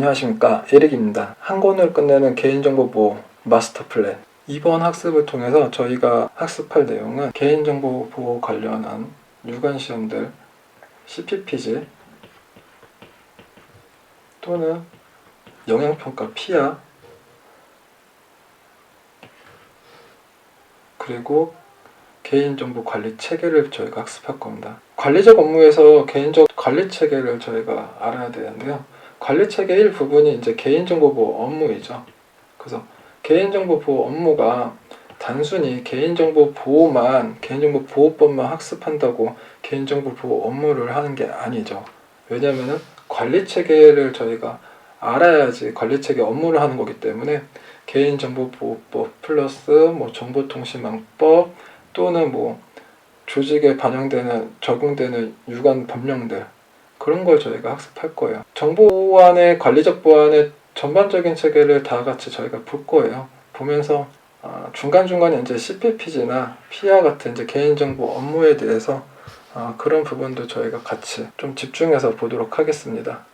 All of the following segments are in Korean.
안녕하십니까, 에릭입니다. 한 권을 끝내는 개인정보보호 마스터 플랜. 이번 학습을 통해서 저희가 학습할 내용은 개인정보 보호 관련한 유관시험들, CPPG 또는 영향평가 피아, 그리고 개인정보 관리 체계를 저희가 학습할 겁니다. 관리적 업무에서 개인정보 관리 체계를 저희가 알아야 되는데요. 관리 체계 일부분이 이제 개인정보 보호 업무이죠. 그래서 개인정보 보호 업무가 단순히 개인정보 보호법만 학습한다고 개인정보 보호 업무를 하는 게 아니죠. 왜냐하면 관리 체계를 저희가 알아야지 관리 체계 업무를 하는 거기 때문에 개인정보보호법 플러스 정보통신망법 또는 조직에 반영되는 적용되는 유관 법령들, 그런 걸 저희가 학습할 거예요. 정보 보안의 관리적 보안의 전반적인 체계를 다 같이 저희가 볼 거예요. 보면서 중간중간에 이제 CPPG나 피아 같은 이제 개인정보 업무에 대해서 그런 부분도 저희가 같이 좀 집중해서 보도록 하겠습니다.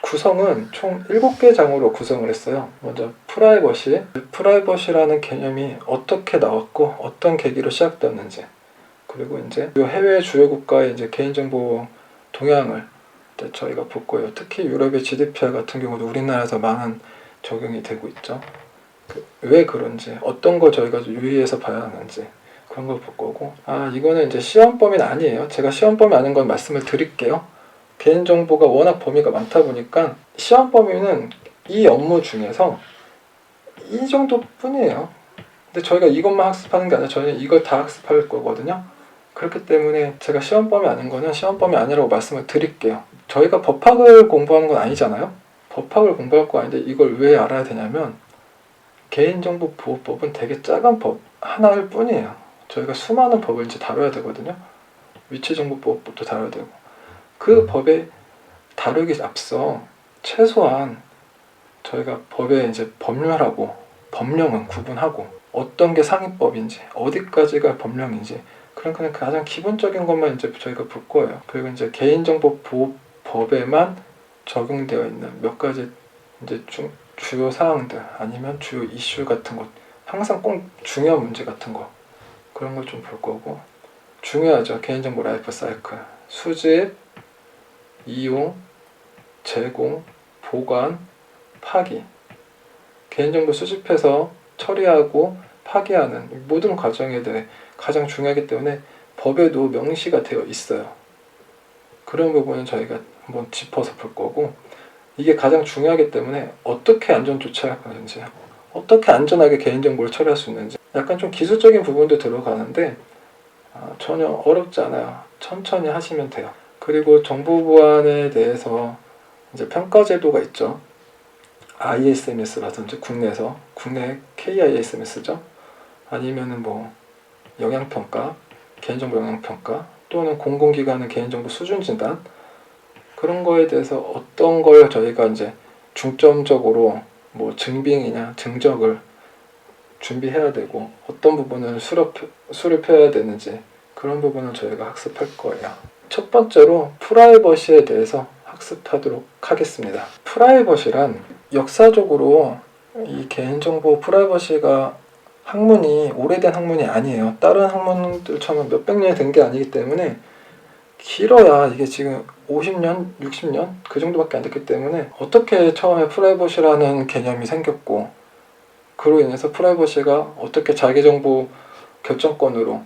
구성은 총 7개 장으로 구성을 했어요. 먼저 프라이버시라는 개념이 어떻게 나왔고 어떤 계기로 시작되었는지, 그리고 이제 해외 주요 국가의 이제 개인정보 동향을 저희가 볼 거예요. 특히 유럽의 GDPR 같은 경우도 우리나라에서 많은 적용이 되고 있죠. 왜 그런지, 어떤 걸 저희가 유의해서 봐야 하는지, 그런 걸 볼 거고, 이거는 이제 시험 범위는 아니에요. 제가 시험 범위 아닌 건 말씀을 드릴게요. 개인정보가 워낙 범위가 많다 보니까 시험 범위는 이 업무 중에서 이 정도 뿐이에요. 근데 저희가 이것만 학습하는 게 아니라 저희는 이걸 다 학습할 거거든요. 그렇기 때문에 제가 시험 범위 아닌 거는 시험 범위 아니라고 말씀을 드릴게요. 저희가 법학을 공부하는 건 아니잖아요. 법학을 공부할 거 아닌데 이걸 왜 알아야 되냐면, 개인정보보호법은 되게 작은 법 하나일 뿐이에요. 저희가 수많은 법을 이제 다뤄야 되거든요. 위치정보보호법도 다뤄야 되고, 그 법에 다루기 앞서 최소한 저희가 법의 이제 법률하고 법령은 구분하고 어떤 게 상위법인지 어디까지가 법령인지 그런 가장 기본적인 것만 이제 저희가 볼 거예요. 그리고 이제 개인정보보호법에만 적용되어 있는 몇 가지 이제 주요 사항들, 아니면 주요 이슈 같은 것, 항상 꼭 중요한 문제 같은 거, 그런 걸 좀 볼 거고, 중요하죠. 개인정보 라이프 사이클, 수집, 이용, 제공, 보관, 파기. 개인정보 수집해서 처리하고 파기하는 모든 과정에 대해 가장 중요하기 때문에 법에도 명시가 되어 있어요. 그런 부분은 저희가 한번 짚어서 볼 거고, 이게 가장 중요하기 때문에 어떻게 안전 조치할 건지, 어떻게 안전하게 개인정보를 처리할 수 있는지, 약간 좀 기술적인 부분도 들어가는데 전혀 어렵지 않아요. 천천히 하시면 돼요. 그리고 정보 보안에 대해서 이제 평가 제도가 있죠. ISMS라든지 국내 KISMS죠. 아니면은 영향평가, 개인정보 영향평가, 또는 공공기관의 개인정보 수준 진단, 그런 거에 대해서 어떤 걸 저희가 이제 중점적으로 증빙이냐 증적을 준비해야 되고, 어떤 부분을 수립해야 되는지, 그런 부분을 저희가 학습할 거예요. 첫 번째로 프라이버시에 대해서 학습하도록 하겠습니다. 프라이버시란 역사적으로 이 개인정보 프라이버시가 학문이 오래된 학문이 아니에요. 다른 학문들처럼 몇백 년이 된 게 아니기 때문에 길어야 이게 지금 50년, 60년 그 정도밖에 안 됐기 때문에 어떻게 처음에 프라이버시라는 개념이 생겼고, 그로 인해서 프라이버시가 어떻게 자기정보 결정권으로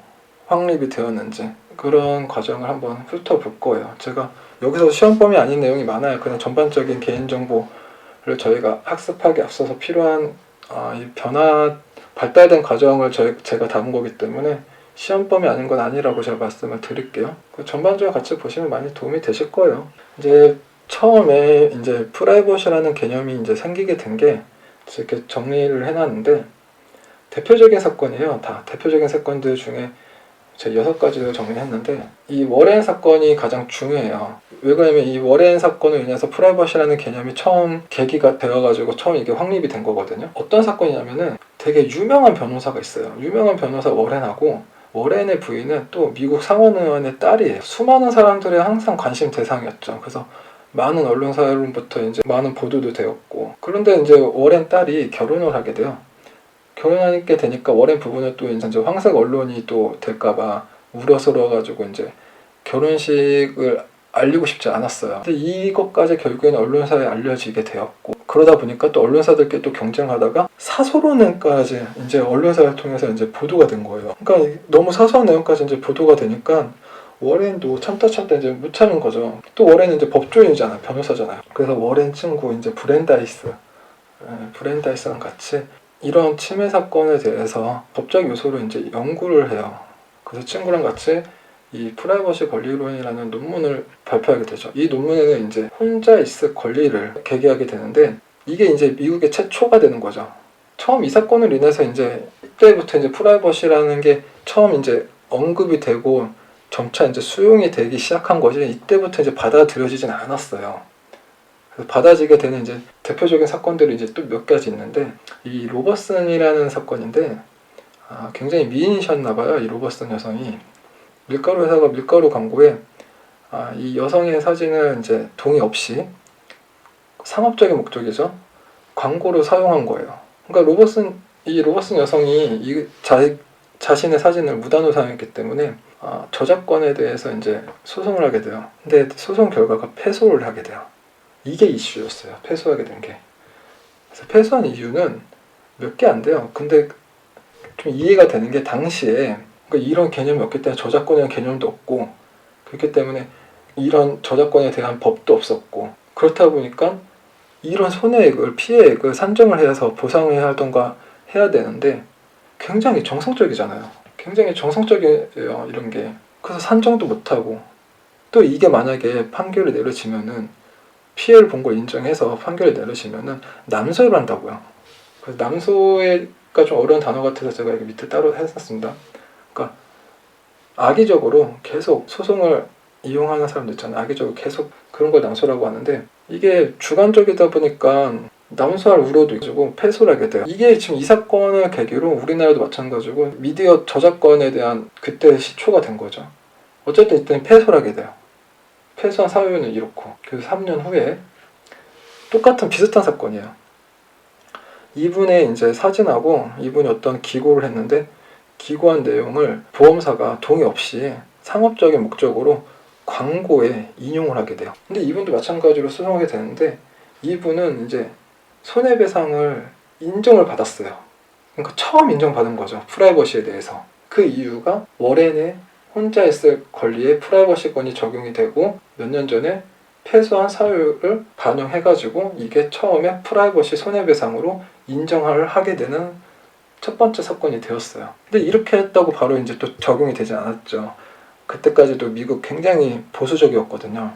확립이 되었는지, 그런 과정을 한번 훑어볼 거예요. 제가 여기서 시험 범위 아닌 내용이 많아요. 그냥 전반적인 개인정보를 저희가 학습하기 앞서서 필요한 이 발달된 과정을 제가 담은 거기 때문에 시험 범위 아닌 건 아니라고 제가 말씀을 드릴게요. 전반적으로 같이 보시면 많이 도움이 되실 거예요. 이제 처음에 이제 프라이버시라는 개념이 이제 생기게 된 게 이렇게 정리를 해놨는데, 대표적인 사건이에요. 다 대표적인 사건들 중에 제 6가지를 정리했는데, 이 워렌 사건이 가장 중요해요. 왜 그러냐면 이 워렌 사건으로 인해서 프라이버시라는 개념이 처음 계기가 되어가지고 처음 이게 확립이 된 거거든요. 어떤 사건이냐면은 되게 유명한 변호사가 있어요. 유명한 변호사 워렌하고, 워렌의 부인은 또 미국 상원의원의 딸이에요. 수많은 사람들의 항상 관심 대상이었죠. 그래서 많은 언론사로부터 이제 많은 보도도 되었고, 그런데 이제 워렌 딸이 결혼을 하게 돼요. 결혼하게 되니까 워렌 부부는 또 이제 황색 언론이 또 될까봐 우려스러워가지고 이제 결혼식을 알리고 싶지 않았어요. 근데 이것까지 결국에는 언론사에 알려지게 되었고, 그러다 보니까 또 언론사들끼리 또 경쟁하다가 사소한 내용까지 이제 언론사를 통해서 이제 보도가 된 거예요. 그러니까 너무 사소한 내용까지 이제 보도가 되니까 워렌도 참다 이제 못 참은 거죠. 또 워렌은 이제 법조인이잖아요. 변호사잖아요. 그래서 워렌 친구 이제 브렌다이스랑 같이 이런 침해 사건에 대해서 법적 요소로 이제 연구를 해요. 그래서 친구랑 같이 이 프라이버시 권리론이라는 논문을 발표하게 되죠. 이 논문에는 이제 혼자 있을 권리를 계기하게 되는데, 이게 이제 미국의 최초가 되는 거죠. 처음 이 사건을 인해서 이제 이때부터 이제 프라이버시라는 게 처음 이제 언급이 되고 점차 이제 수용이 되기 시작한 거지, 이때부터 이제 받아들여지진 않았어요. 그래서 받아지게 되는 이제 대표적인 사건들이 이제 또 몇 가지 있는데, 이 로버슨이라는 사건인데, 굉장히 미인이셨나봐요. 이 로버슨 여성이 밀가루 회사가 밀가루 광고에 이 여성의 사진을 이제 동의 없이, 상업적인 목적이죠, 광고로 사용한 거예요. 그러니까 이 로버슨 여성이 자신의 사진을 무단으로 사용했기 때문에 저작권에 대해서 이제 소송을 하게 돼요. 근데 소송 결과가 패소를 하게 돼요. 이게 이슈였어요. 패소하게 된 게. 그래서 패소한 이유는 몇 개 안 돼요. 근데 좀 이해가 되는 게, 당시에 그러니까 이런 개념이 없기 때문에, 저작권이라는 개념도 없고, 그렇기 때문에 이런 저작권에 대한 법도 없었고, 그렇다 보니까 이런 손해액을, 피해액을 산정을 해서 보상해야 하던가 해야 되는데 굉장히 정성적이잖아요. 굉장히 정성적이에요, 이런 게. 그래서 산정도 못하고, 또 이게 만약에 판결이 내려지면은, 피해를 본 걸 인정해서 판결이 내려지면은 남소를 한다고요. 그래서 남소가 좀 어려운 단어 같아서 제가 여기 밑에 따로 해놨습니다. 그러니까 악의적으로 계속 소송을 이용하는 사람들 있잖아요. 악의적으로 계속 그런 걸 남소라고 하는데, 이게 주관적이다 보니까 남소할 우려도 있고 패소를 하게 돼요. 이게 지금 이 사건을 계기로 우리나라도 마찬가지고 미디어 저작권에 대한 그때 시초가 된 거죠. 어쨌든 이때는 패소를 하게 돼요. 패소한 사유는 이렇고, 그래서 3년 후에 똑같은 비슷한 사건이에요. 이분의 이제 사진하고 이분이 어떤 기고를 했는데, 기고한 내용을 보험사가 동의 없이 상업적인 목적으로 광고에 인용을 하게 돼요. 근데 이분도 마찬가지로 소송하게 되는데, 이분은 이제 손해배상을 인정을 받았어요. 그러니까 처음 인정받은 거죠, 프라이버시에 대해서. 그 이유가 워렌의 혼자 있을 권리에 프라이버시권이 적용이 되고, 몇 년 전에 패소한 사유를 반영해가지고 이게 처음에 프라이버시 손해배상으로 인정을 하게 되는 첫 번째 사건이 되었어요. 근데 이렇게 했다고 바로 이제 또 적용이 되지 않았죠. 그때까지도 미국 굉장히 보수적이었거든요.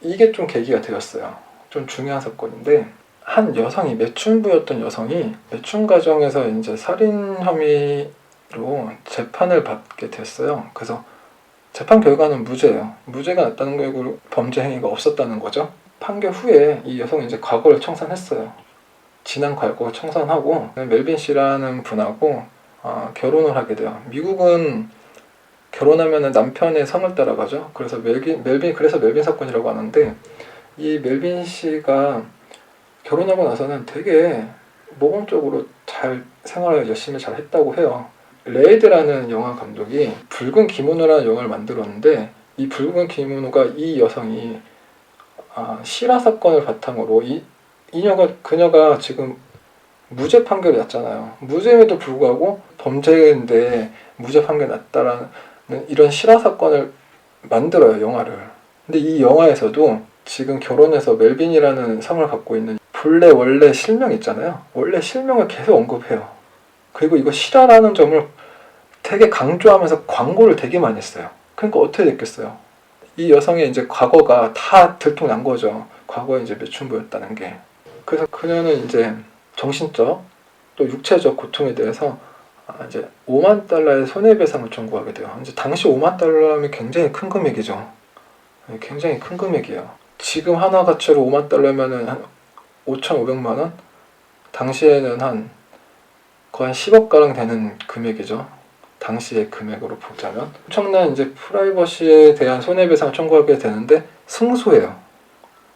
이게 좀 계기가 되었어요. 좀 중요한 사건인데, 한 여성이, 매춘부였던 여성이 매춘 과정에서 이제 살인 혐의로 재판을 받게 됐어요. 그래서 재판 결과는 무죄예요. 무죄가 났다는 거고 범죄 행위가 없었다는 거죠. 판결 후에 이 여성이 이제 과거를 청산했어요. 지난 과거를 청산하고 멜빈 씨라는 분하고 결혼을 하게 돼요. 미국은 결혼하면 남편의 성을 따라가죠. 그래서 멜빈 사건이라고 하는데, 이 멜빈 씨가 결혼하고 나서는 되게 모범적으로 잘 생활을 열심히 잘 했다고 해요. 레이드라는 영화 감독이 붉은 기모노라는 영화를 만들었는데, 이 붉은 기모노가 이 여성이 실화 사건을 바탕으로 그녀가 지금 무죄 판결이 났잖아요. 무죄임에도 불구하고 범죄인데 무죄 판결이 났다라는 이런 실화 사건을 만들어요, 영화를. 근데 이 영화에서도 지금 결혼해서 멜빈이라는 성을 갖고 있는 원래 실명 있잖아요. 원래 실명을 계속 언급해요. 그리고 이거 실화라는 점을 되게 강조하면서 광고를 되게 많이 했어요. 그러니까 어떻게 됐겠어요? 이 여성의 이제 과거가 다 들통난 거죠. 과거에 이제 매춘부였다는 게. 그래서 그녀는 이제 정신적 또 육체적 고통에 대해서 이제 5만 달러의 손해배상을 청구하게 돼요. 이제 당시 5만 달러면 굉장히 큰 금액이죠. 굉장히 큰 금액이에요. 지금 하나 가치로 5만 달러면은 한 5,500만 원? 당시에는 거의 한 10억가량 되는 금액이죠. 당시의 금액으로 보자면. 엄청난 이제 프라이버시에 대한 손해배상을 청구하게 되는데 승소해요.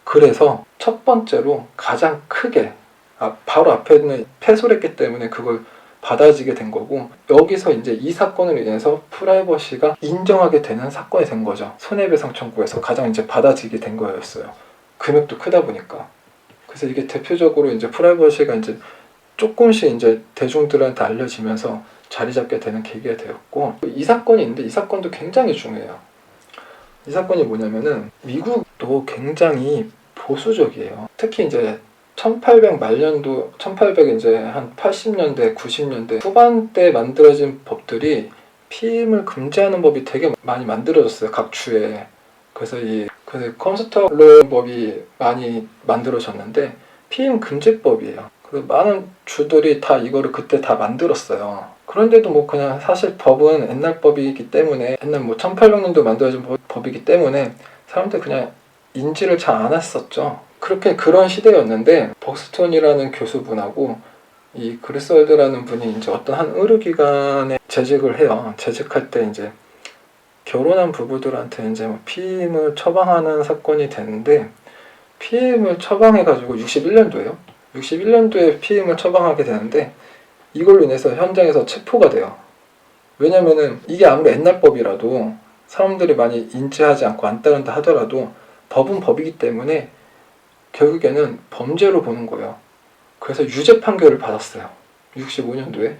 그래서 첫 번째로 가장 크게 바로 앞에 있는 패소했기 때문에 그걸 받아지게 된 거고, 여기서 이제 이 사건으로 인해서 프라이버시가 인정하게 되는 사건이 된 거죠. 손해배상 청구에서 가장 이제 받아지게 된 거였어요. 금액도 크다 보니까. 그래서 이게 대표적으로 이제 프라이버시가 이제 조금씩 이제 대중들한테 알려지면서 자리 잡게 되는 계기가 되었고, 이 사건이 있는데 이 사건도 굉장히 중요해요. 이 사건이 뭐냐면은 미국도 굉장히 보수적이에요. 특히 이제 1800 말년도 1800 이제 한 80년대 90년대 후반때 만들어진 법들이 피임을 금지하는 법이 되게 많이 만들어졌어요, 각 주에. 그래서 컴스터 로 법이 많이 만들어졌는데 피임 금지법이에요. 그래서 많은 주들이 다 이거를 그때 다 만들었어요. 그런데도 뭐 그냥 사실 법은 옛날 법이기 때문에, 옛날 뭐 1800년도 만들어진 법이기 때문에 사람들 그냥 인지를 잘 안 했었죠. 그렇게 그런 시대였는데, 벅스톤이라는 교수분하고 이 그리스월드라는 분이 이제 어떤 한 의료기관에 재직을 해요. 재직할 때 이제 결혼한 부부들한테 이제 뭐 피임을 처방하는 사건이 되는데, 피임을 처방해가지고 61년도에요. 61년도에 피임을 처방하게 되는데, 이걸로 인해서 현장에서 체포가 돼요. 왜냐면은 이게 아무리 옛날 법이라도 사람들이 많이 인지하지 않고 안 따른다 하더라도 법은 법이기 때문에 결국에는 범죄로 보는 거예요. 그래서 유죄 판결을 받았어요. 65년도에.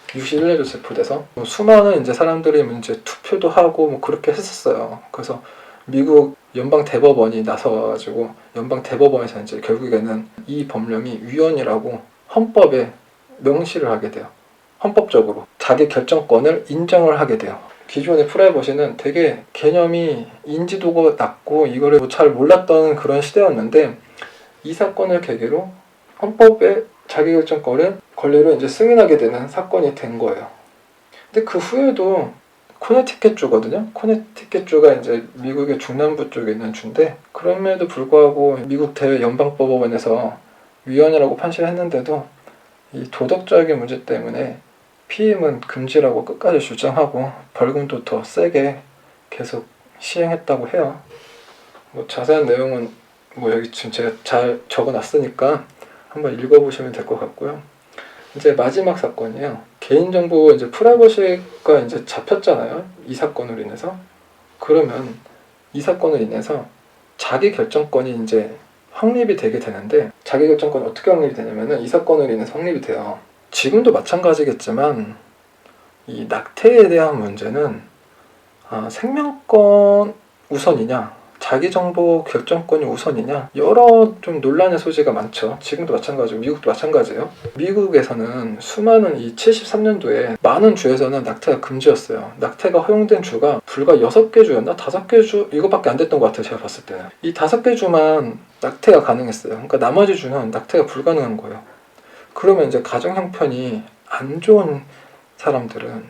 61년도 체포돼서 수많은 이제 사람들이 이제 투표도 하고 뭐 그렇게 했었어요. 그래서 미국 연방 대법원이 나서가지고 연방 대법원에서 이제 결국에는 이 법령이 위헌이라고 헌법에 명시를 하게 돼요. 헌법적으로 자기 결정권을 인정을 하게 돼요. 기존의 프라이버시는 되게 개념이 인지도가 낮고 이거를 잘 몰랐던 그런 시대였는데, 이 사건을 계기로 헌법에 자기결정권을 권리로 이제 승인하게 되는 사건이 된 거예요. 근데 그 후에도 코네티켓주거든요. 코네티켓주가 이제 미국의 중남부 쪽에 있는 주인데, 그럼에도 불구하고 미국 대연방법원에서 위헌이라고 판시를 했는데도 이 도덕적인 문제 때문에 피임은 금지라고 끝까지 주장하고 벌금도 더 세게 계속 시행했다고 해요. 뭐 자세한 내용은 뭐 여기 지금 제가 잘 적어놨으니까 한번 읽어보시면 될 것 같고요. 이제 마지막 사건이에요. 개인정보 이제 프라이버시가 이제 잡혔잖아요. 이 사건으로 인해서. 그러면 이 사건으로 인해서 자기 결정권이 이제 확립이 되게 되는데, 자기 결정권이 어떻게 확립이 되냐면은 이 사건으로 인해서 확립이 돼요. 지금도 마찬가지겠지만 이 낙태에 대한 문제는 생명권 우선이냐 자기 정보 결정권이 우선이냐, 여러 좀 논란의 소지가 많죠. 지금도 마찬가지고 미국도 마찬가지예요. 미국에서는 수많은 이 73년도에 많은 주에서는 낙태가 금지였어요. 낙태가 허용된 주가 불과 6개 주였나? 5개 주 이거밖에 안 됐던 것 같아요. 제가 봤을 때는 이 5개 주만 낙태가 가능했어요. 그러니까 나머지 주는 낙태가 불가능한 거예요. 그러면 이제 가정 형편이 안 좋은 사람들은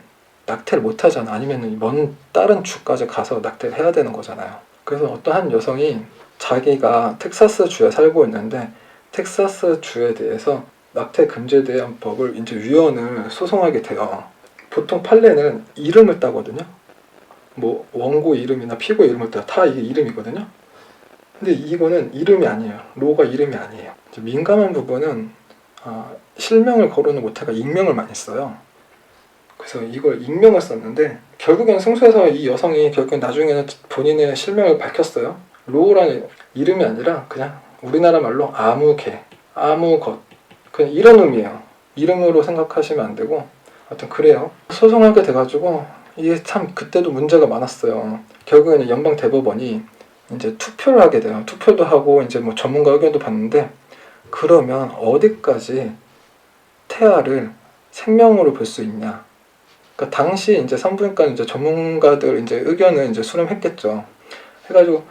낙태를 못 하잖아. 아니면 먼 다른 주까지 가서 낙태를 해야 되는 거잖아요. 그래서 어떤 한 여성이 자기가 텍사스 주에 살고 있는데 텍사스 주에 대해서 낙태 금지에 대한 법을 이제 위헌을 소송하게 돼요. 보통 판례는 이름을 따거든요. 뭐 원고 이름이나 피고 이름을 따, 다 이게 이름이거든요. 근데 이거는 이름이 아니에요. 로가 이름이 아니에요. 민감한 부분은 실명을 거론을 못하고 익명을 많이 써요. 그래서 이걸 익명을 썼는데 결국엔 승소해서 이 여성이 결국엔 나중에는 본인의 실명을 밝혔어요. 로우라는 이름이 아니라 그냥 우리나라 말로 아무개, 아무것, 그냥 이런 의미예요. 이름으로 생각하시면 안 되고, 하여튼 그래요. 소송하게 돼가지고 이게 참 그때도 문제가 많았어요. 결국에는 연방 대법원이 이제 투표를 하게 돼요. 투표도 하고 이제 뭐 전문가 의견도 받는데, 그러면 어디까지 태아를 생명으로 볼 수 있냐? 그러니까 당시 이제 산부인과 이제 전문가들 이제 의견을 이제 수렴했겠죠. 해가지고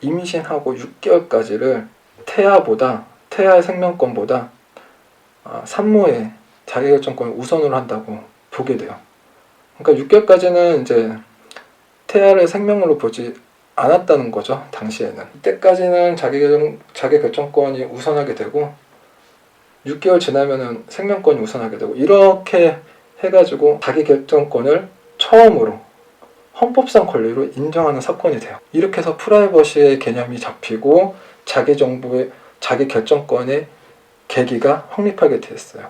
임신하고 6개월까지를 태아의 생명권보다 산모의 자기결정권을 우선으로 한다고 보게 돼요. 그러니까 6개월까지는 이제 태아를 생명으로 보지 않았다는 거죠. 당시에는. 이때까지는 자기결정권이 우선하게 되고 6개월 지나면은 생명권이 우선하게 되고, 이렇게 해가지고 자기결정권을 처음으로 헌법상 권리로 인정하는 사건이 돼요. 이렇게 해서 프라이버시의 개념이 잡히고 자기 정보의 자기 결정권의 계기가 확립하게 됐어요.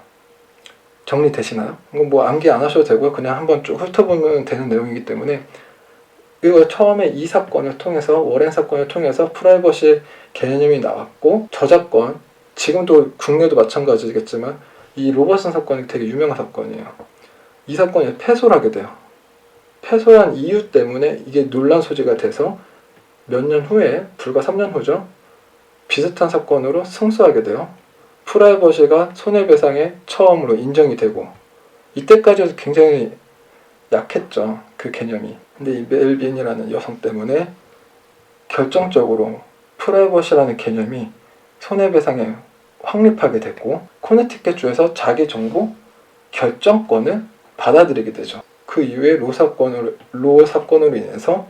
정리되시나요? 이거 뭐 암기 안 하셔도 되고요. 그냥 한번 쭉 훑어보면 되는 내용이기 때문에 이거 처음에 이 사건을 통해서 워렌 사건을 통해서 프라이버시 개념이 나왔고 저작권 지금도 국내도 마찬가지겠지만 이 로버슨 사건이 되게 유명한 사건이에요. 이 사건이 패소를 하게 돼요. 패소한 이유 때문에 이게 논란 소지가 돼서 몇 년 후에 불과 3년 후죠. 비슷한 사건으로 승소하게 돼요. 프라이버시가 손해배상에 처음으로 인정이 되고 이때까지도 굉장히 약했죠. 그 개념이. 근데 이 멜빈이라는 여성 때문에 결정적으로 프라이버시라는 개념이 손해배상에 확립하게 됐고 코네티켓주에서 자기 정보 결정권을 받아들이게 되죠. 그 이후에 로 사건으로 인해서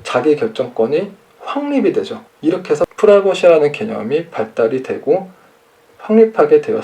자기 결정권이 확립이 되죠. 이렇게 해서 프라이버시라는 개념이 발달이 되고 확립하게 되었어요.